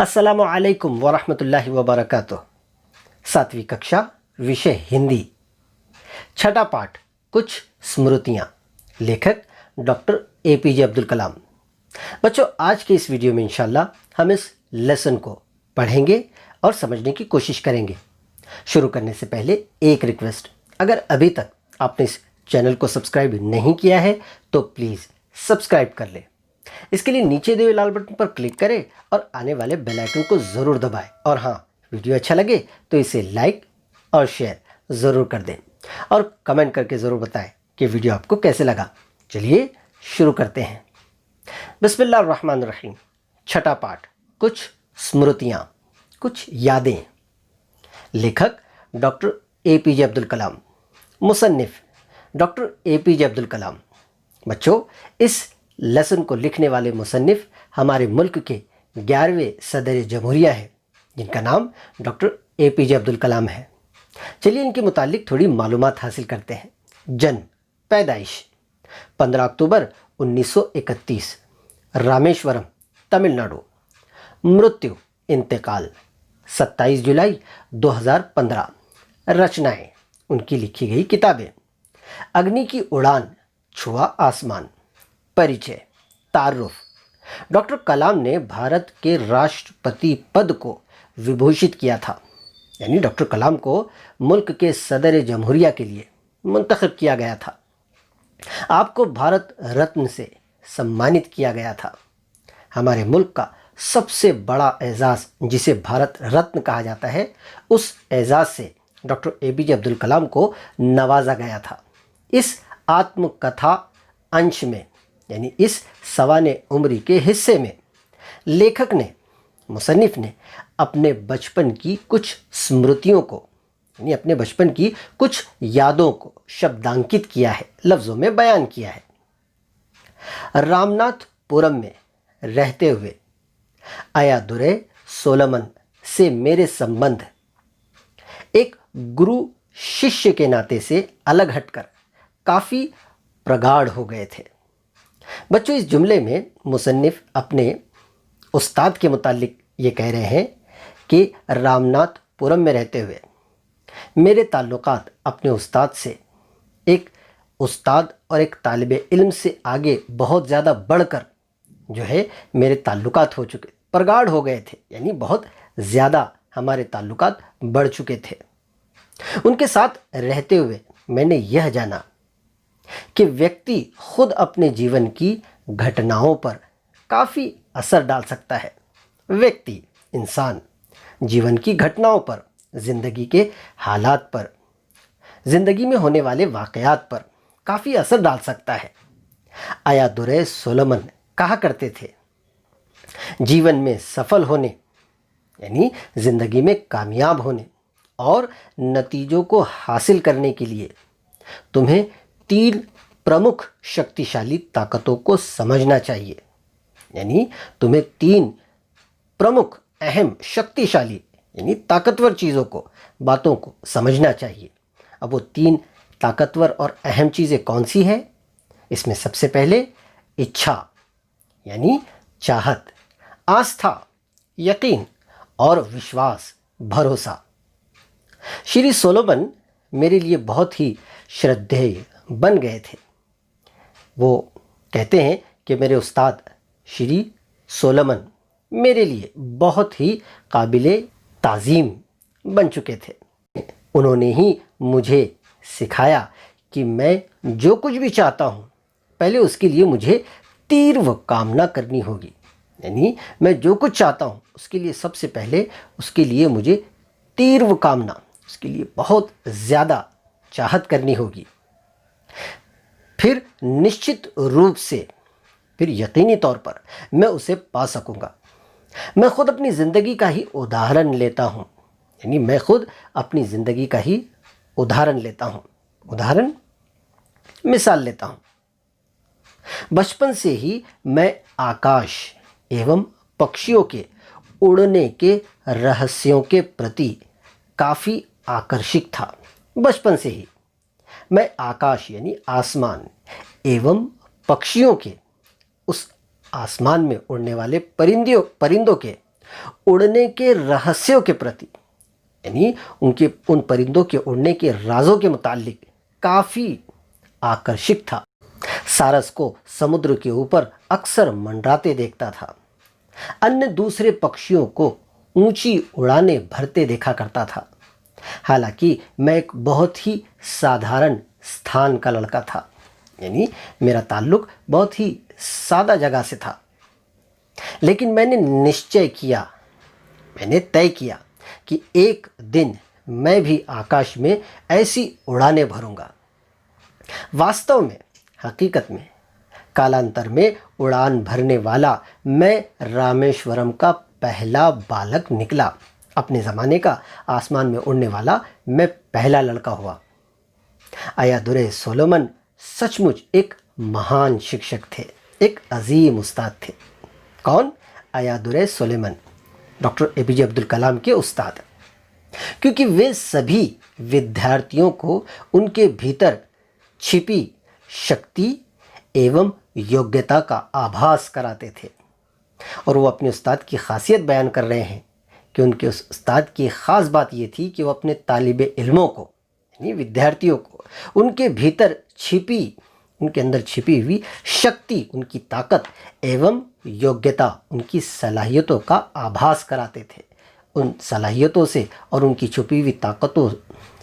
अस्सलामु अलैकुम वरहमतुल्लाहि वबरकातुह। 7वीं कक्षा, विषय हिंदी, छठा पाठ, कुछ स्मृतियाँ। लेखक डॉक्टर APJ अब्दुल कलाम। बच्चों, आज के इस वीडियो में इंशाल्लाह हम इस लेसन को पढ़ेंगे और समझने की कोशिश करेंगे। शुरू करने से पहले एक रिक्वेस्ट, अगर अभी तक आपने इस चैनल को सब्सक्राइब नहीं किया है तो प्लीज़ सब्सक्राइब कर लें। इसके लिए नीचे दिए हुए लाल बटन पर क्लिक करें और आने वाले बेल आइकन को ज़रूर दबाएं। और हाँ, वीडियो अच्छा लगे तो इसे लाइक और शेयर ज़रूर कर दें और कमेंट करके ज़रूर बताएं कि वीडियो आपको कैसे लगा। चलिए शुरू करते हैं। बिस्मिल्लाहिर्रहमानिर्रहीम। छठा पाठ, कुछ स्मृतियाँ, कुछ यादें। लेखक doctor APJ Abdul Kalam. मुसन्निफ doctor APJ Abdul Kalam. बच्चों, इस लेसन को लिखने वाले मुसन्निफ हमारे मुल्क के 11वें सदर जमहूरिया है, जिनका नाम डॉक्टर APJ अब्दुल कलाम है। चलिए इनके मुतालिक थोड़ी मालूमात हासिल करते हैं। जन्म, पैदाइश 15 अक्टूबर 1931, रामेश्वरम, तमिलनाडु। मृत्यु, इंतकाल 27 जुलाई 2015। रचनाएं, उनकी लिखी गई किताबें। अग्नि की उड़ान, छुआ आसमान। परिचय, तारुफ। डॉक्टर कलाम ने भारत के राष्ट्रपति पद को विभूषित किया था, यानी डॉक्टर कलाम को मुल्क के सदर जमहूरिया के लिए मुंतखब किया गया था। आपको भारत रत्न से सम्मानित किया गया था। हमारे मुल्क का सबसे बड़ा एजाज़, जिसे भारत रत्न कहा जाता है, उस एजाज़ से डॉक्टर APJ अब्दुल कलाम को नवाजा गया था। इस आत्मकथा अंश में, यानी इस सवाने उम्री के हिस्से में, लेखक ने, मुसन्निफ ने अपने बचपन की कुछ स्मृतियों को, यानी अपने बचपन की कुछ यादों को शब्दांकित किया है, लफ्ज़ों में बयान किया है। रामनाथपुरम में रहते हुए अय्यादुरै सोलोमन से मेरे संबंध एक गुरु शिष्य के नाते से अलग हटकर काफ़ी प्रगाढ़ हो गए थे। बच्चों, इस जुमले में मुसन्निफ अपने उस्ताद के मुतालिक ये कह रहे हैं कि रामनाथपुरम में रहते हुए मेरे ताल्लुकात अपने उस्ताद से, एक उस्ताद और एक तालिबे इल्म से आगे बहुत ज़्यादा बढ़कर जो है मेरे ताल्लुकात हो चुके, प्रगाढ़ हो गए थे, यानी बहुत ज़्यादा हमारे ताल्लुकात बढ़ चुके थे। उनके साथ रहते हुए मैंने यह जाना कि व्यक्ति खुद अपने जीवन की घटनाओं पर काफ़ी असर डाल सकता है। व्यक्ति, इंसान जीवन की घटनाओं पर, ज़िंदगी के हालात पर, ज़िंदगी में होने वाले वाक़यात पर काफ़ी असर डाल सकता है। अय्यादुरै सोलोमन कहा करते थे, जीवन में सफल होने, यानी ज़िंदगी में कामयाब होने और नतीजों को हासिल करने के लिए तुम्हें 3 प्रमुख शक्तिशाली ताकतों को समझना चाहिए। यानी तुम्हें 3 प्रमुख, अहम, शक्तिशाली, यानी ताकतवर चीज़ों को, बातों को समझना चाहिए। अब वो 3 ताकतवर और अहम चीज़ें कौन सी हैं? इसमें सबसे पहले इच्छा, यानी चाहत, आस्था, यकीन और विश्वास, भरोसा। श्री सोलोमन मेरे लिए बहुत ही श्रद्धेय बन गए थे। वो कहते हैं कि मेरे उस्ताद श्री सोलोमन मेरे लिए बहुत ही काबिले ताज़ीम बन चुके थे। उन्होंने ही मुझे सिखाया कि मैं जो कुछ भी चाहता हूँ, पहले उसके लिए मुझे तीव्र कामना करनी होगी। यानी मैं जो कुछ चाहता हूँ उसके लिए सबसे पहले उसके लिए मुझे तीव्र कामना, उसके लिए बहुत ज़्यादा चाहत करनी होगी। फिर निश्चित रूप से, फिर यकीनी तौर पर मैं उसे पा सकूँगा। मैं खुद अपनी ज़िंदगी का ही उदाहरण लेता हूँ, यानी मैं खुद अपनी ज़िंदगी का ही उदाहरण लेता हूँ, मिसाल लेता हूँ। बचपन से ही मैं आकाश एवं पक्षियों के उड़ने के रहस्यों के प्रति काफ़ी आकर्षित था। बचपन से ही मैं आकाश, यानी आसमान, एवं पक्षियों के, उस आसमान में उड़ने वाले परिंदों के उड़ने के रहस्यों के प्रति, यानी उन परिंदों के उड़ने के राजों के मुतालिक काफ़ी आकर्षित था। सारस को समुद्र के ऊपर अक्सर मंडराते देखता था। अन्य दूसरे पक्षियों को ऊंची उड़ानें भरते देखा करता था। हालांकि मैं एक बहुत ही साधारण स्थान का लड़का था, यानी मेरा ताल्लुक बहुत ही सादा जगह से था। लेकिन मैंने तय किया कि एक दिन मैं भी आकाश में ऐसी उड़ानें भरूंगा। वास्तव में, हकीकत में, कालांतर में उड़ान भरने वाला मैं रामेश्वरम का पहला बालक निकला। अपने ज़माने का आसमान में उड़ने वाला मैं पहला लड़का हुआ। अय्यादुरै सोलोमन सचमुच एक महान शिक्षक थे, एक अजीम उस्ताद थे। कौन? Ayyadurai Solomon, doctor APJ Abdul Kalam के उस्ताद। क्योंकि वे सभी विद्यार्थियों को उनके भीतर छिपी शक्ति एवं योग्यता का आभास कराते थे। और वो अपने उस्ताद की खासियत बयान कर रहे हैं कि उनके उस उस्ताद की ख़ास बात ये थी कि वो अपने तालिबे इल्मों को, यानी विद्यार्थियों को, उनके भीतर उनके अंदर छिपी हुई शक्ति, उनकी ताकत एवं योग्यता, उनकी सलाहियतों का आभास कराते थे। उन सलाहियतों से और उनकी छुपी हुई ताकतों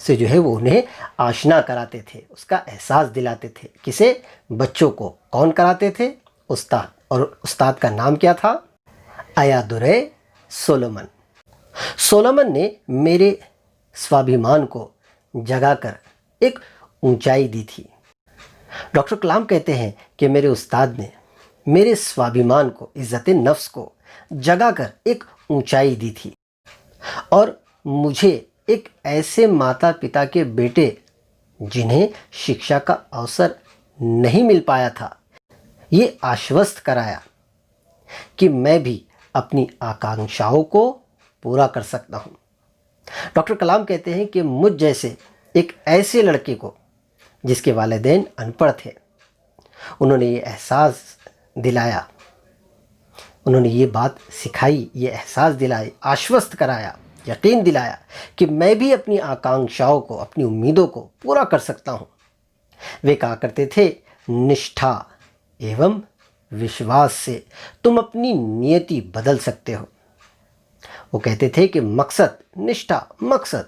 से जो है वो उन्हें आशना कराते थे, उसका एहसास दिलाते थे। किसे? बच्चों को। कौन कराते थे? उस्ताद। और उस्ताद का नाम क्या था? अय्यादुरै सोलोमन। सोलोमन ने मेरे स्वाभिमान को जगाकर एक ऊंचाई दी थी। डॉक्टर कलाम कहते हैं कि मेरे उस्ताद ने मेरे स्वाभिमान को, इज्जत नफ्स को जगाकर एक ऊंचाई दी थी और मुझे एक ऐसे माता पिता के बेटे जिन्हें शिक्षा का अवसर नहीं मिल पाया था, ये आश्वस्त कराया कि मैं भी अपनी आकांक्षाओं को पूरा कर सकता हूँ। डॉक्टर कलाम कहते हैं कि मुझ जैसे एक ऐसे लड़के को जिसके वालिदैन अनपढ़ थे, उन्होंने ये एहसास दिलाया, उन्होंने ये बात सिखाई, ये एहसास दिलाई, आश्वस्त कराया, यकीन दिलाया कि मैं भी अपनी आकांक्षाओं को, अपनी उम्मीदों को पूरा कर सकता हूँ। वे कहा करते थे, निष्ठा एवं विश्वास से तुम अपनी नियति बदल सकते हो। वो कहते थे कि मकसद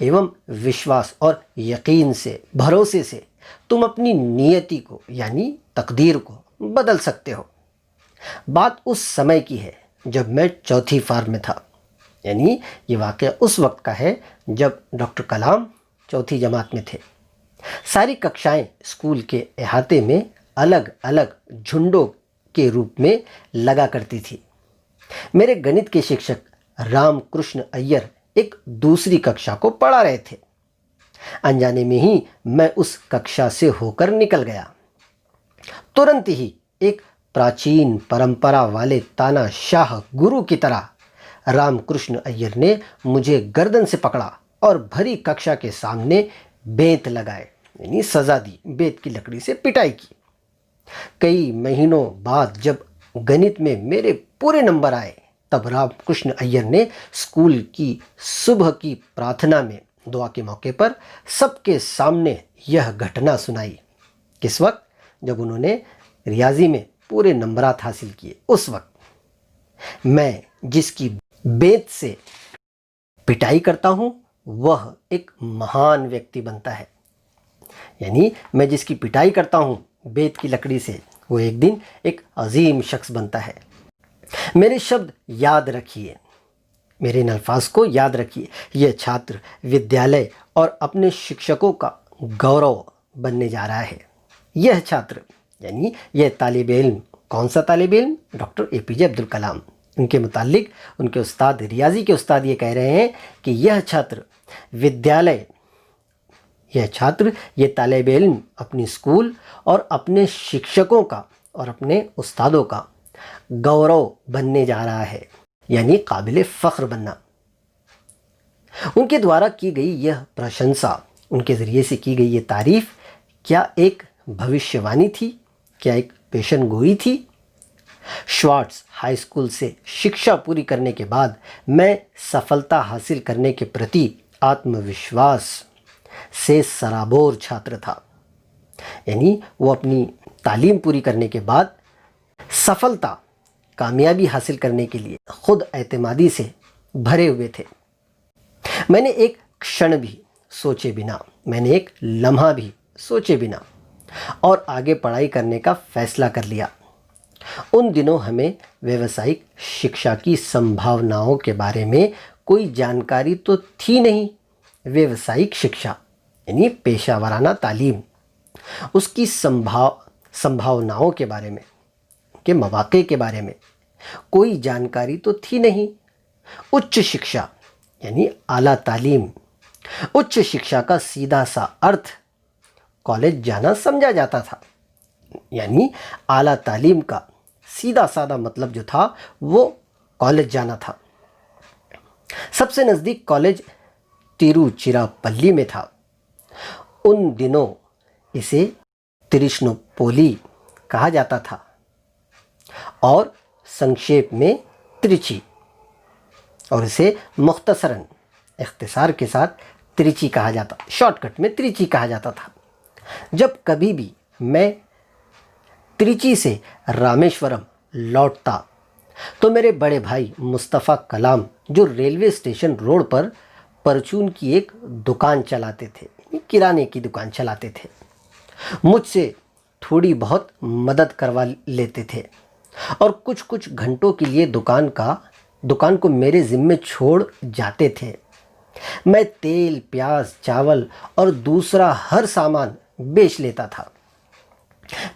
एवं विश्वास और यकीन से, भरोसे से तुम अपनी नियति को, यानी तकदीर को बदल सकते हो। बात उस समय की है जब मैं चौथी फार्म में था, यानी ये वाक़या उस वक्त का है जब डॉक्टर कलाम चौथी जमात में थे। सारी कक्षाएं स्कूल के अहाते में अलग अलग झुंडों के रूप में लगा करती थी। मेरे गणित के शिक्षक रामकृष्ण अय्यर एक दूसरी कक्षा को पढ़ा रहे थे। अनजाने में ही मैं उस कक्षा से होकर निकल गया। तुरंत ही एक प्राचीन परंपरा वाले तानाशाह गुरु की तरह रामकृष्ण अय्यर ने मुझे गर्दन से पकड़ा और भरी कक्षा के सामने बेंत लगाए, यानी सजा दी, बेंत की लकड़ी से पिटाई की। कई महीनों बाद जब गणित में मेरे पूरे नंबर आए, तब रामकृष्ण अय्यर ने स्कूल की सुबह की प्रार्थना में दुआ के मौके पर सबके सामने यह घटना सुनाई। किस वक्त? जब उन्होंने रियाजी में पूरे नंबरात हासिल किए, उस वक्त। मैं जिसकी बेंत से पिटाई करता हूँ वह एक महान व्यक्ति बनता है, यानी मैं जिसकी पिटाई करता हूँ बेंत की लकड़ी से, वो एक दिन एक अजीम शख्स बनता है। मेरे शब्द याद रखिए, मेरे इन अल्फाज को याद रखिए। यह छात्र विद्यालय और अपने शिक्षकों का गौरव बनने जा रहा है। यह छात्र, यानी यह तालिब इल्म, कौन सा तालिब इल्म? Doctor APJ Abdul Kalam. उनके मुतालिक उनके उस्ताद, रियाजी के उस्ताद ये कह रहे हैं कि यह छात्र विद्यालय, यह छात्र, ये तालिब इल्म अपनी स्कूल और अपने शिक्षकों का और अपने उस्तादों का गौरव बनने जा रहा है, यानी काबिल फ़ख्र बनना। उनके द्वारा की गई यह प्रशंसा, उनके ज़रिए से की गई ये तारीफ़ क्या एक भविष्यवाणी थी? क्या एक पेशन गोई थी? श्वार्ट्स हाई स्कूल से शिक्षा पूरी करने के बाद मैं सफलता हासिल करने के प्रति आत्मविश्वास से सराबोर छात्र था। यानी वो अपनी तालीम पूरी करने के बाद सफलता, कामयाबी हासिल करने के लिए खुद एतमादी से भरे हुए थे। मैंने एक क्षण भी सोचे बिना, मैंने एक लम्हा भी सोचे बिना और आगे पढ़ाई करने का फैसला कर लिया। उन दिनों हमें व्यावसायिक शिक्षा की संभावनाओं के बारे में कोई जानकारी तो थी नहीं। व्यावसायिक शिक्षा यानी पेशावराना तालीम, उसकी संभावनाओं के बारे में, के मौके के बारे में कोई जानकारी तो थी नहीं। उच्च शिक्षा यानी आला तालीम, उच्च शिक्षा का सीधा सा अर्थ कॉलेज जाना समझा जाता था। यानी आला तालीम का सीधा साधा मतलब जो था वो कॉलेज जाना था। सबसे नज़दीक कॉलेज तिरुचिरापल्ली में था। उन दिनों इसे त्रिशुनपोली कहा जाता था और संक्षेप में त्रिची, और इसे मुख्तसरन इख्तिसार के साथ त्रिची कहा जाता, शॉर्टकट में त्रिची कहा जाता था। जब कभी भी मैं त्रिची से रामेश्वरम लौटता तो मेरे बड़े भाई मुस्तफ़ा कलाम, जो रेलवे स्टेशन रोड पर परचून की एक दुकान चलाते थे, किराने की दुकान चलाते थे, मुझसे थोड़ी बहुत मदद करवा लेते थे और कुछ कुछ घंटों के लिए दुकान को मेरे ज़िम्मे छोड़ जाते थे। मैं तेल, प्याज, चावल और दूसरा हर सामान बेच लेता था।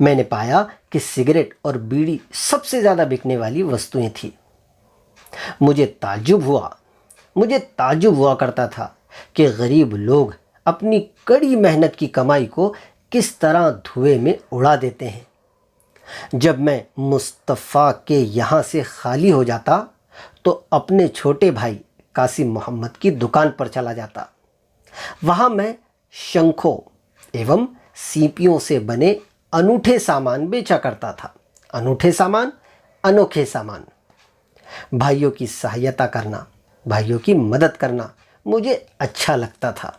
मैंने पाया कि सिगरेट और बीड़ी सबसे ज़्यादा बिकने वाली वस्तुएं थी। मुझे ताज्जुब हुआ करता था कि गरीब लोग अपनी कड़ी मेहनत की कमाई को किस तरह धुएं में उड़ा देते हैं। जब मैं मुस्तफ़ा के यहाँ से खाली हो जाता तो अपने छोटे भाई कासिम मोहम्मद की दुकान पर चला जाता। वहाँ मैं शंखों एवं सीपियों से बने अनूठे सामान बेचा करता था। अनूठे सामान, अनोखे सामान। भाइयों की सहायता करना, भाइयों की मदद करना मुझे अच्छा लगता था।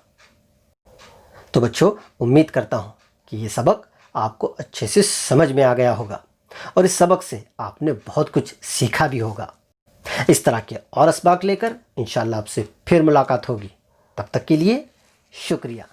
तो बच्चों, उम्मीद करता हूँ कि ये सबक आपको अच्छे से समझ में आ गया होगा और इस सबक से आपने बहुत कुछ सीखा भी होगा। इस तरह के और असबाक लेकर इंशाअल्लाह आपसे फिर मुलाकात होगी। तब तक के लिए शुक्रिया।